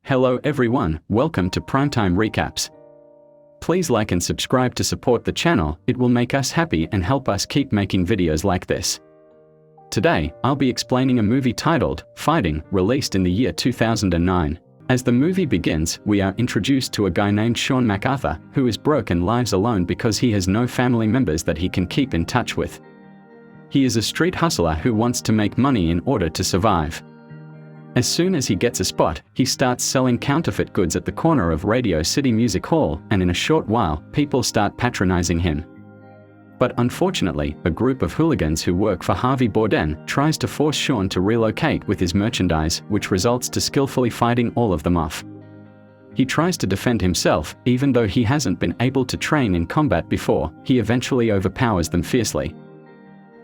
Hello everyone, welcome to Primetime Recaps. Please like and subscribe to support the channel, it will make us happy and help us keep making videos like this. Today, I'll be explaining a movie titled Fighting, released in the year 2009. As the movie begins, we are introduced to a guy named Sean MacArthur, who is broke and lives alone because he has no family members that he can keep in touch with. He is a street hustler who wants to make money in order to survive. As soon as he gets a spot, he starts selling counterfeit goods at the corner of Radio City Music Hall, and in a short while, people start patronizing him. But unfortunately, a group of hooligans who work for Harvey Bourdain tries to force Sean to relocate with his merchandise, which results to skillfully fighting all of them off. He tries to defend himself, even though he hasn't been able to train in combat before, he eventually overpowers them fiercely.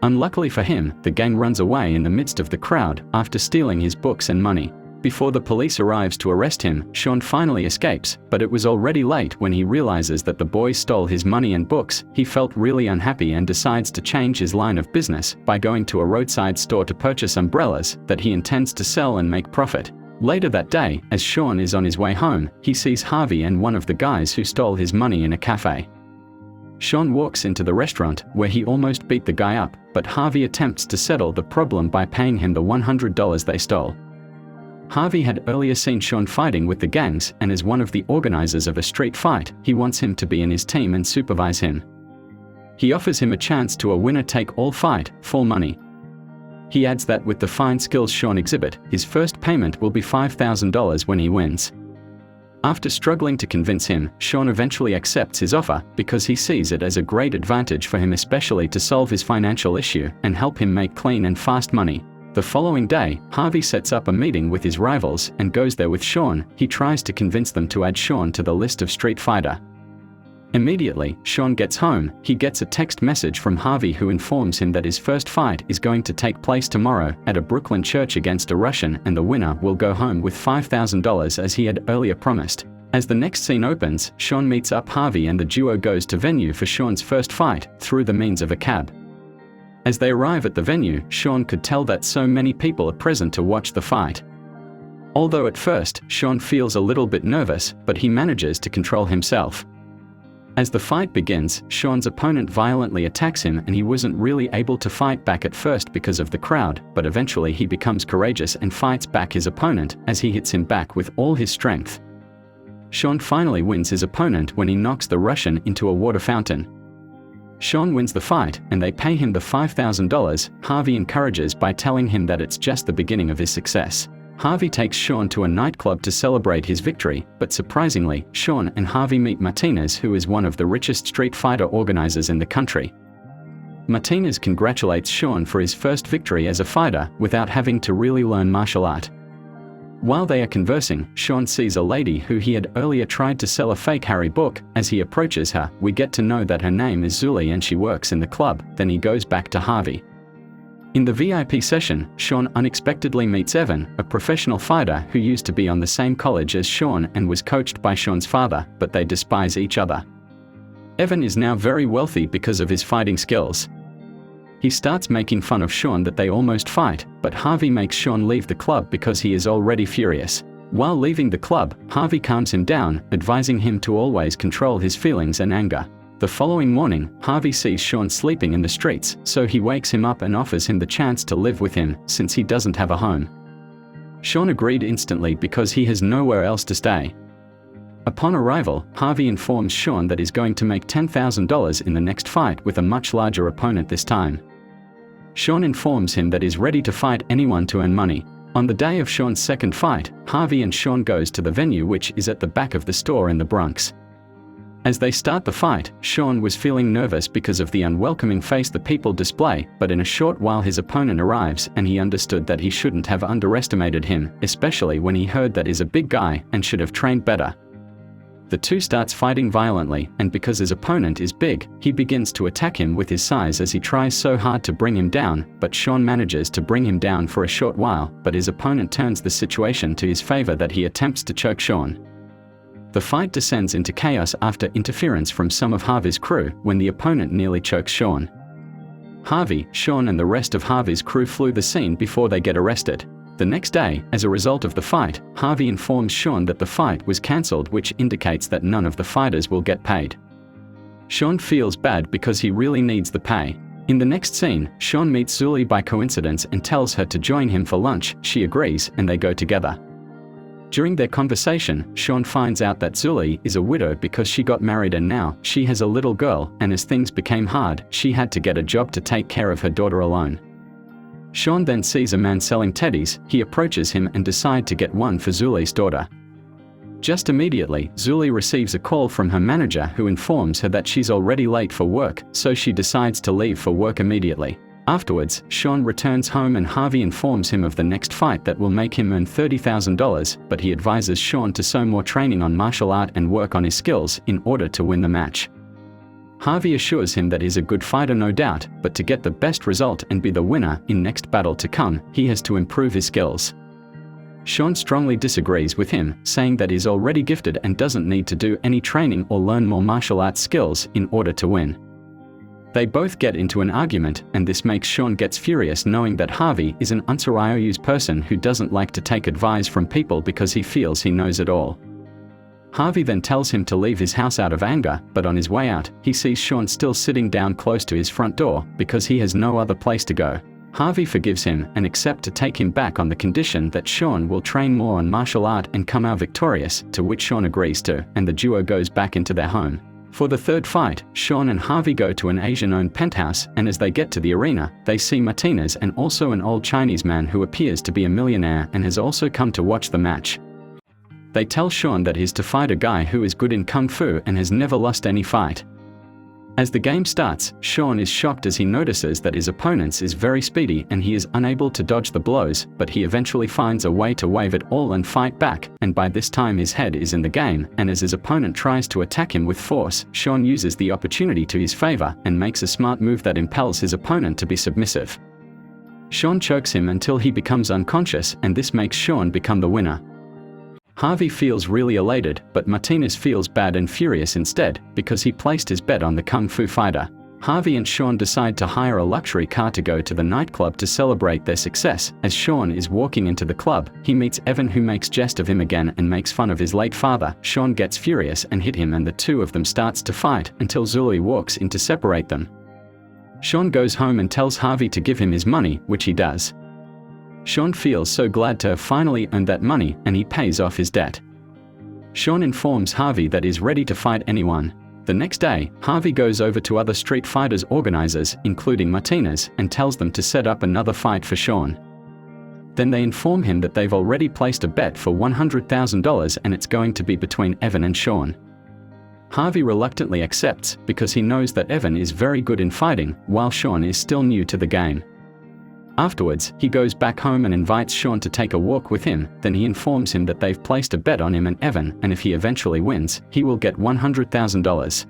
Unluckily for him, the gang runs away in the midst of the crowd after stealing his books and money. Before the police arrives to arrest him, Sean finally escapes, but it was already late when he realizes that the boys stole his money and books. He felt really unhappy and decides to change his line of business by going to a roadside store to purchase umbrellas that he intends to sell and make profit. Later that day, as Sean is on his way home, he sees Harvey and one of the guys who stole his money in a cafe. Sean walks into the restaurant, where he almost beat the guy up, but Harvey attempts to settle the problem by paying him the $100 they stole. Harvey had earlier seen Sean fighting with the gangs, and as one of the organizers of a street fight, he wants him to be in his team and supervise him. He offers him a chance to a winner-take-all fight, full money. He adds that with the fine skills Sean exhibits, his first payment will be $5,000 when he wins. After struggling to convince him, Sean eventually accepts his offer because he sees it as a great advantage for him, especially to solve his financial issue and help him make clean and fast money. The following day, Harvey sets up a meeting with his rivals and goes there with Sean. He tries to convince them to add Sean to the list of street fighter. Immediately, Sean gets home, he gets a text message from Harvey who informs him that his first fight is going to take place tomorrow at a Brooklyn church against a Russian, and the winner will go home with $5,000 as he had earlier promised. As the next scene opens, Sean meets up Harvey and the duo goes to venue for Sean's first fight, through the means of a cab. As they arrive at the venue, Sean could tell that so many people are present to watch the fight. Although at first, Sean feels a little bit nervous, but he manages to control himself. As the fight begins, Sean's opponent violently attacks him and he wasn't really able to fight back at first because of the crowd, but eventually he becomes courageous and fights back his opponent as he hits him back with all his strength. Sean finally wins his opponent when he knocks the Russian into a water fountain. Sean wins the fight and they pay him the $5,000. Harvey encourages by telling him that it's just the beginning of his success. Harvey takes Sean to a nightclub to celebrate his victory, but surprisingly, Sean and Harvey meet Martinez, who is one of the richest street fighter organizers in the country. Martinez congratulates Sean for his first victory as a fighter without having to really learn martial art. While they are conversing, Sean sees a lady who he had earlier tried to sell a fake Harry book. As he approaches her, we get to know that her name is Zuli and she works in the club. Then he goes back to Harvey. In the VIP session, Sean unexpectedly meets Evan, a professional fighter who used to be on the same college as Sean and was coached by Sean's father, but they despise each other. Evan is now very wealthy because of his fighting skills. He starts making fun of Sean that they almost fight, but Harvey makes Sean leave the club because he is already furious. While leaving the club, Harvey calms him down, advising him to always control his feelings and anger. The following morning, Harvey sees Sean sleeping in the streets, so he wakes him up and offers him the chance to live with him, since he doesn't have a home. Sean agreed instantly because he has nowhere else to stay. Upon arrival, Harvey informs Sean that he's going to make $10,000 in the next fight with a much larger opponent this time. Sean informs him that he's ready to fight anyone to earn money. On the day of Sean's second fight, Harvey and Sean goes to the venue, which is at the back of the store in the Bronx. As they start the fight, Sean was feeling nervous because of the unwelcoming face the people display, but in a short while his opponent arrives and he understood that he shouldn't have underestimated him, especially when he heard that he's a big guy and should have trained better. The two starts fighting violently, and because his opponent is big, he begins to attack him with his size as he tries so hard to bring him down, but Sean manages to bring him down for a short while, but his opponent turns the situation to his favor that he attempts to choke Sean. The fight descends into chaos after interference from some of Harvey's crew when the opponent nearly chokes Sean. Harvey, Sean and the rest of Harvey's crew flee the scene before they get arrested. The next day, as a result of the fight, Harvey informs Sean that the fight was cancelled, which indicates that none of the fighters will get paid. Sean feels bad because he really needs the pay. In the next scene, Sean meets Zuli by coincidence and tells her to join him for lunch. She agrees, and they go together. During their conversation, Sean finds out that Zuli is a widow because she got married and now she has a little girl, and as things became hard, she had to get a job to take care of her daughter alone. Sean then sees a man selling teddies. He approaches him and decides to get one for Zuli's daughter. Just immediately, Zuli receives a call from her manager who informs her that she's already late for work, so she decides to leave for work immediately. Afterwards, Sean returns home and Harvey informs him of the next fight that will make him earn $30,000, but he advises Sean to sow more training on martial art and work on his skills in order to win the match. Harvey assures him that he's a good fighter, no doubt, but to get the best result and be the winner in next battle to come, he has to improve his skills. Sean strongly disagrees with him, saying that he's already gifted and doesn't need to do any training or learn more martial arts skills in order to win. They both get into an argument, and this makes Sean gets furious knowing that Harvey is an unserious person who doesn't like to take advice from people because he feels he knows it all. Harvey then tells him to leave his house out of anger, but on his way out, he sees Sean still sitting down close to his front door because he has no other place to go. Harvey forgives him and accepts to take him back on the condition that Sean will train more on martial art and come out victorious, to which Sean agrees to, and the duo goes back into their home. For the third fight, Sean and Harvey go to an Asian-owned penthouse, and as they get to the arena, they see Martinez and also an old Chinese man who appears to be a millionaire and has also come to watch the match. They tell Sean that he's to fight a guy who is good in kung fu and has never lost any fight. As the game starts, Sean is shocked as he notices that his opponent is very speedy and he is unable to dodge the blows, but he eventually finds a way to wave it all and fight back, and by this time his head is in the game, and as his opponent tries to attack him with force, Sean uses the opportunity to his favor and makes a smart move that impels his opponent to be submissive. Sean chokes him until he becomes unconscious, and this makes Sean become the winner. Harvey feels really elated, but Martinez feels bad and furious instead, because he placed his bet on the kung fu fighter. Harvey and Sean decide to hire a luxury car to go to the nightclub to celebrate their success. As Sean is walking into the club, he meets Evan, who makes jest of him again and makes fun of his late father. Sean gets furious and hit him, and the two of them starts to fight until Zuli walks in to separate them. Sean goes home and tells Harvey to give him his money, which he does. Sean feels so glad to have finally earned that money, and he pays off his debt. Sean informs Harvey that he's ready to fight anyone. The next day, Harvey goes over to other Street Fighters organizers, including Martinez, and tells them to set up another fight for Sean. Then they inform him that they've already placed a bet for $100,000 and it's going to be between Evan and Sean. Harvey reluctantly accepts because he knows that Evan is very good in fighting, while Sean is still new to the game. Afterwards, he goes back home and invites Sean to take a walk with him. Then he informs him that they've placed a bet on him and Evan, and if he eventually wins, he will get $100,000.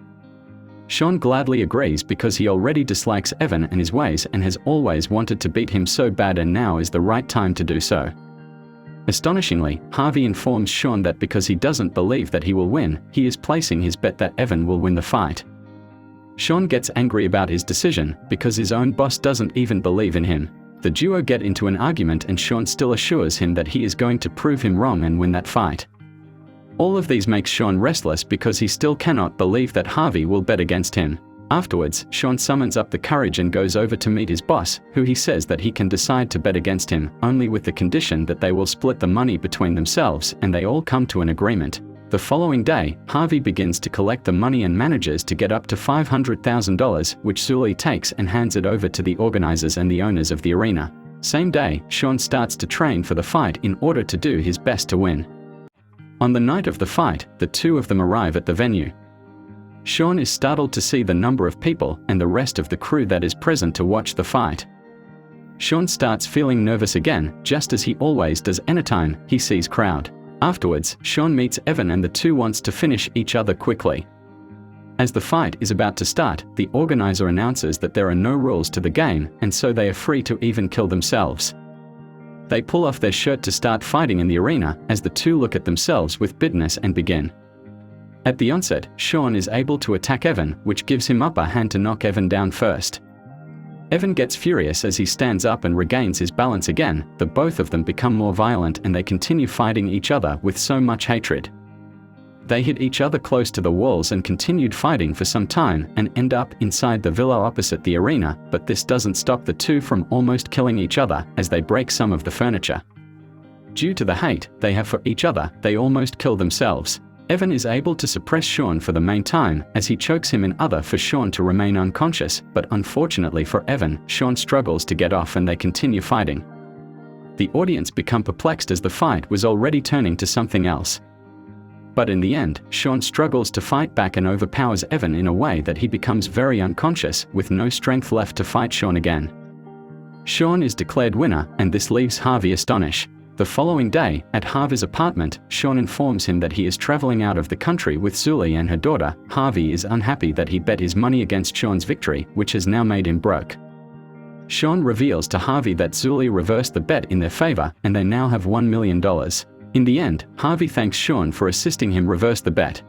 Sean gladly agrees because he already dislikes Evan and his ways and has always wanted to beat him so bad, and now is the right time to do so. Astonishingly, Harvey informs Sean that because he doesn't believe that he will win, he is placing his bet that Evan will win the fight. Sean gets angry about his decision because his own boss doesn't even believe in him. The duo get into an argument and Sean still assures him that he is going to prove him wrong and win that fight. All of these makes Sean restless because he still cannot believe that Harvey will bet against him. Afterwards, Sean summons up the courage and goes over to meet his boss, who he says that he can decide to bet against him, only with the condition that they will split the money between themselves, and they all come to an agreement. The following day, Harvey begins to collect the money and manages to get up to $500,000, which Zuli takes and hands it over to the organizers and the owners of the arena. Same day, Sean starts to train for the fight in order to do his best to win. On the night of the fight, the two of them arrive at the venue. Sean is startled to see the number of people and the rest of the crew that is present to watch the fight. Sean starts feeling nervous again, just as he always does anytime he sees crowd. Afterwards, Sean meets Evan and the two wants to finish each other quickly. As the fight is about to start, the organizer announces that there are no rules to the game, and so they are free to even kill themselves. They pull off their shirt to start fighting in the arena, as the two look at themselves with bitterness and begin. At the onset, Sean is able to attack Evan, which gives him upper hand to knock Evan down first. Evan gets furious as he stands up and regains his balance again. The both of them become more violent and they continue fighting each other with so much hatred. They hit each other close to the walls and continued fighting for some time and end up inside the villa opposite the arena, but this doesn't stop the two from almost killing each other as they break some of the furniture. Due to the hate they have for each other, they almost kill themselves. Evan is able to suppress Sean for the main time as he chokes him in other for Sean to remain unconscious, but unfortunately for Evan, Sean struggles to get off and they continue fighting. The audience become perplexed as the fight was already turning to something else. But in the end, Sean struggles to fight back and overpowers Evan in a way that he becomes very unconscious with no strength left to fight Sean again. Sean is declared winner and this leaves Harvey astonished. The following day, at Harvey's apartment, Sean informs him that he is traveling out of the country with Zuli and her daughter. Harvey is unhappy that he bet his money against Sean's victory, which has now made him broke. Sean reveals to Harvey that Zuli reversed the bet in their favor and they now have $1 million. In the end, Harvey thanks Sean for assisting him reverse the bet.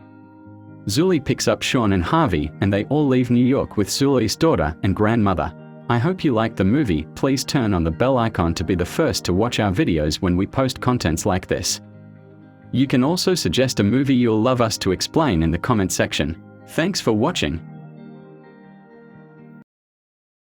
Zuli picks up Sean and Harvey and they all leave New York with Zuli's daughter and grandmother. I hope you liked the movie. Please turn on the bell icon to be the first to watch our videos when we post contents like this. You can also suggest a movie you'll love us to explain in the comment section. Thanks for watching.